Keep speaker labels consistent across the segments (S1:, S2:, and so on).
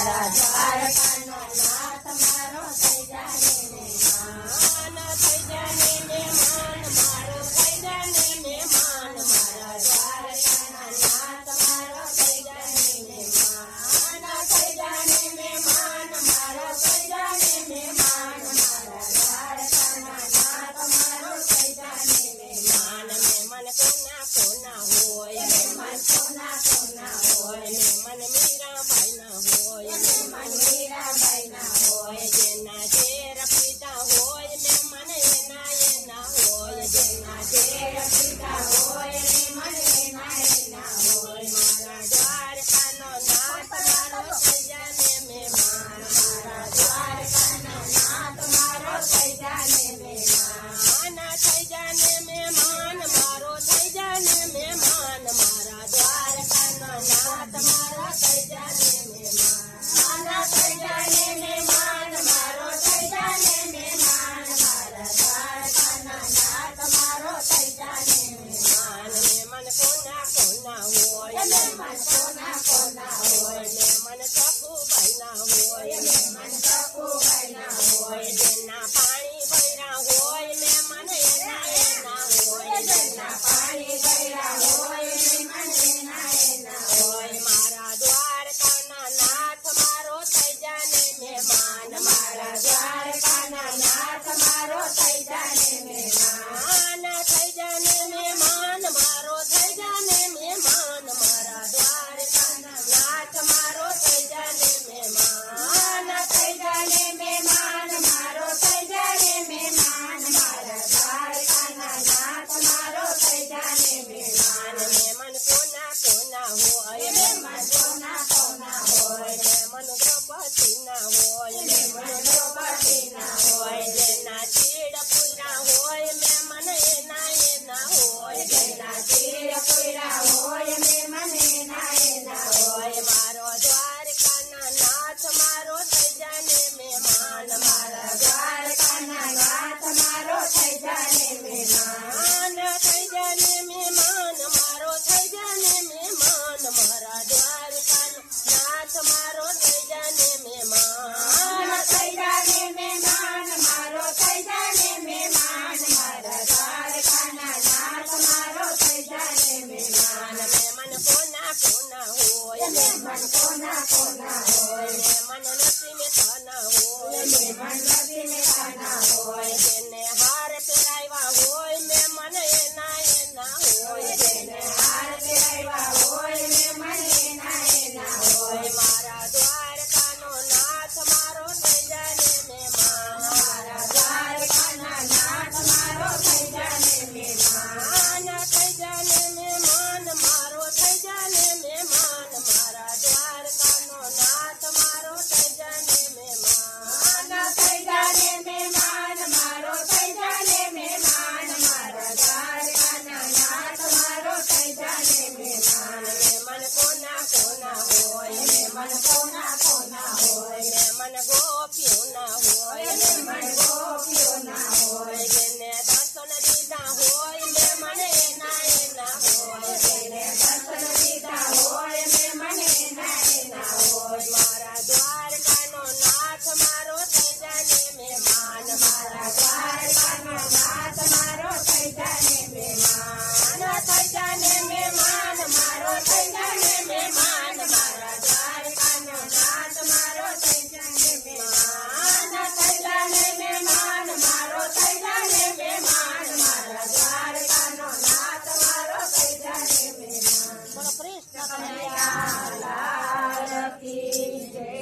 S1: મારા દ્વારકાનો નાથ મારો થઈ જાને મહેમાન, થઈ જાને મહેમાન, મારો થઈ જાને મહેમાન, મારા દ્વારકાના નાથ મારો થઈ જાને મહેમાન, થઈ જાને મહેમાન, મારો થઈ જાને મહેમાન, મારા દ્વારકાના નાથ મારો થઈ જાને મહેમાન. મહેમાન કોના કોના હોય, મહેમાન કોના કોના હોય, મહેમાન મીરાબાઈ ના હોય, મહેમાન મીરાબાઈ ના હોય, જેના ઘેર પિતા હોય મહેમાન એના એના હોય, જેના ઘેર પિતા હોય મહેમાન એના એના હોય. મારા દ્વારકાનો નાથ મારો થઈ જાને મહેમાન, મારા દ્વારકાનો નાથ મારો થઈ જાને મહેમાન, થઈ જાને મહેમાન, મારો થઈ જાને મહેમાન, મારા દ્વારકાનો નાથ મારો થઈ જાને મહેમાન, થઈ જાને મહેમાન, મારો થઈ જાને મહેમાન, મારા દ્વારકાનો નાથ મારો થઈ જાને મહેમાન. મહેમાન કોના કોના હોય, મહેમાન કોના કોના હોય, મહેમાન ચકુભાઈ ના હોય, મહેમાન ચકુભાઈ ના હોય, જેના પાણી ભર્યા હોય મહેમાન એના એના હોય, જેના પાણી ભર્યા હોય મહેમાન એના એના હોય. મારા દ્વારકાના નાથ મારો થઈ જાને મહેમાન, મારા દ્વારકાના નાથ મારો થઈ જાને મહેમાન, થઈ જાને મહેમાન, મારો થઈ જાને મહેમાન, મારા દ્વારકાના નાથ મારો થઈ જાને મહેમાન, થઈ જાને મહેમાન, મારો થઈ જાને મહેમાન, મારા દ્વારકાના નાથ મારો થઈ જાને મહેમાન. મહેમાન કોના કોના હોય, મહેમાન કોના કોના હોય, મહેમાન દ્રૌપદી ના હોય, મહેમાન દ્રૌપદી ના હોય, જેના ચીડ પૂરા હોય મહેમાન એના એના હોય, જેના ચીડ પૂરા હોય મહેમાન એના એના હોય. મારો દ્વારકાના નાથ મારો થઈ જાને મહેમાન, મારા દ્વારકાના નાથ મારો થઈ જાને મહેમાન, થઈ જાને મહેમાન, મારો થઈ જાને મહેમાન, મારા દ્વારકાનો નાથ મારો થઈ જાને મહેમાન, થઈ જાને મહેમાન, મારો થઈ જાને મહેમાન, મારા દ્વારકાના નાથ મારો થઈ જાને મહેમાન. મહેમાન કોના કોના હોય, મહેમાન કોના કોના હોય, મહેમાન નથી મેથાના હોય, મહેમાન નથી મેથાના હોય, જેને હાર પહેરાવ્યા હોય મહેમાન એના એના હોય, જેને હાર પહેરાવ્યા હોય મહેમાન એના એના હોય. મારા દ્વારકાનો નાથ મારો થઈ જાને મહેમાન, મારા દ્વારકાના નાથ મારો થઈ જાને મહેમાન, થઈ જાને મહેમાન, મારો થઈ જાને મહેમાન, મારા દ્વારકાનો નાથ મારો થઈ જાને મહેમાન, થઈ જાને મહેમાન, મારો થઈ જાને મહેમાન, મારા દ્વારકાના નાથ મારો થઈ જાને મહેમાન. મહેમાન કોના કોના હોય, મહેમાન કોના કોના હોય, મહેમાન ગોપીઓ ના હોય, મહેમાન ગોપીઓ ના હોય, જેને દર્શન દીધા હોય મહેમાન એના એના હોય, જેને દર્શન દીધા હોય મહેમાન એના એના હોય. મારા દ્વારકાનો નાથ મારો થઈ જાને મહેમાન, મારા દ્વારકાનો નાથ મારો થઈ જાને મહેમાન, થઈ જાને મહેમાન, મારો થઈ જાને મહેમાન, મારા દ્વારકાનો નાથ મારો થઈ જાને મહેમાન, થઈ જાને મહેમાન, મારો થઈ જાને મહેમાન, મારા દ્વારકાનો નાથ મારો થઈ જાને મહેમાન.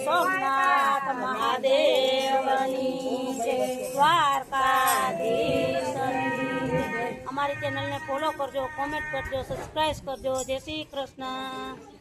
S1: સોમનાથ મહાદેવની જય, દ્વારકાધીશની જય. અમારી ચેનલને ફોલો કરજો, કોમેન્ટ કરજો, સબસ્ક્રાઇબ કરજો. જય શ્રી કૃષ્ણ.